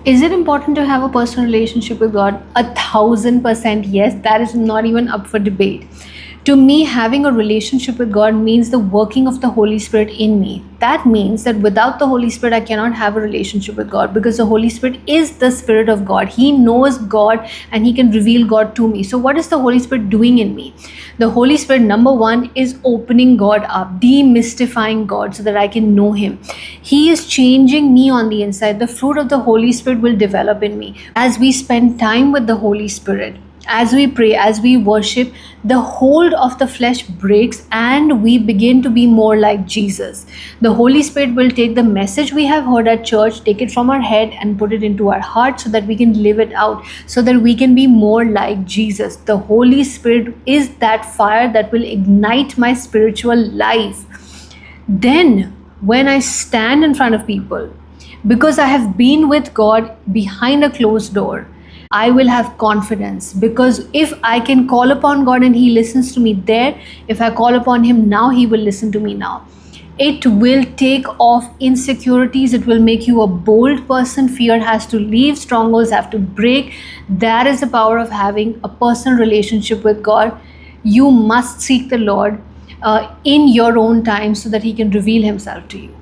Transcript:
Is it important to have a personal relationship with God? 1000% yes. That is not even up for debate. To me, having a relationship with God means the working of the Holy Spirit in me. That means that without the Holy Spirit, I cannot have a relationship with God, because the Holy Spirit is the Spirit of God. He knows God and He can reveal God to me. So, what is the Holy Spirit doing in me? The Holy Spirit, number one, is opening God up, demystifying God so that I can know Him. He is changing me on the inside. The fruit of the Holy Spirit will develop in me. As we spend time with the Holy Spirit, as we pray, as we worship, the hold of the flesh breaks and we begin to be more like Jesus. The Holy Spirit will take the message we have heard at church, take it from our head and put it into our heart so that we can live it out, so that we can be more like Jesus. The Holy Spirit is that fire that will ignite my spiritual life. Then, when I stand in front of people, because I have been with God behind a closed door, I will have confidence, because if I can call upon God and He listens to me there, if I call upon Him now, He will listen to me now. It will take off insecurities. It will make you a bold person. Fear has to leave, strongholds have to break. That is the power of having a personal relationship with God. You must seek the Lord in your own time so that He can reveal Himself to you.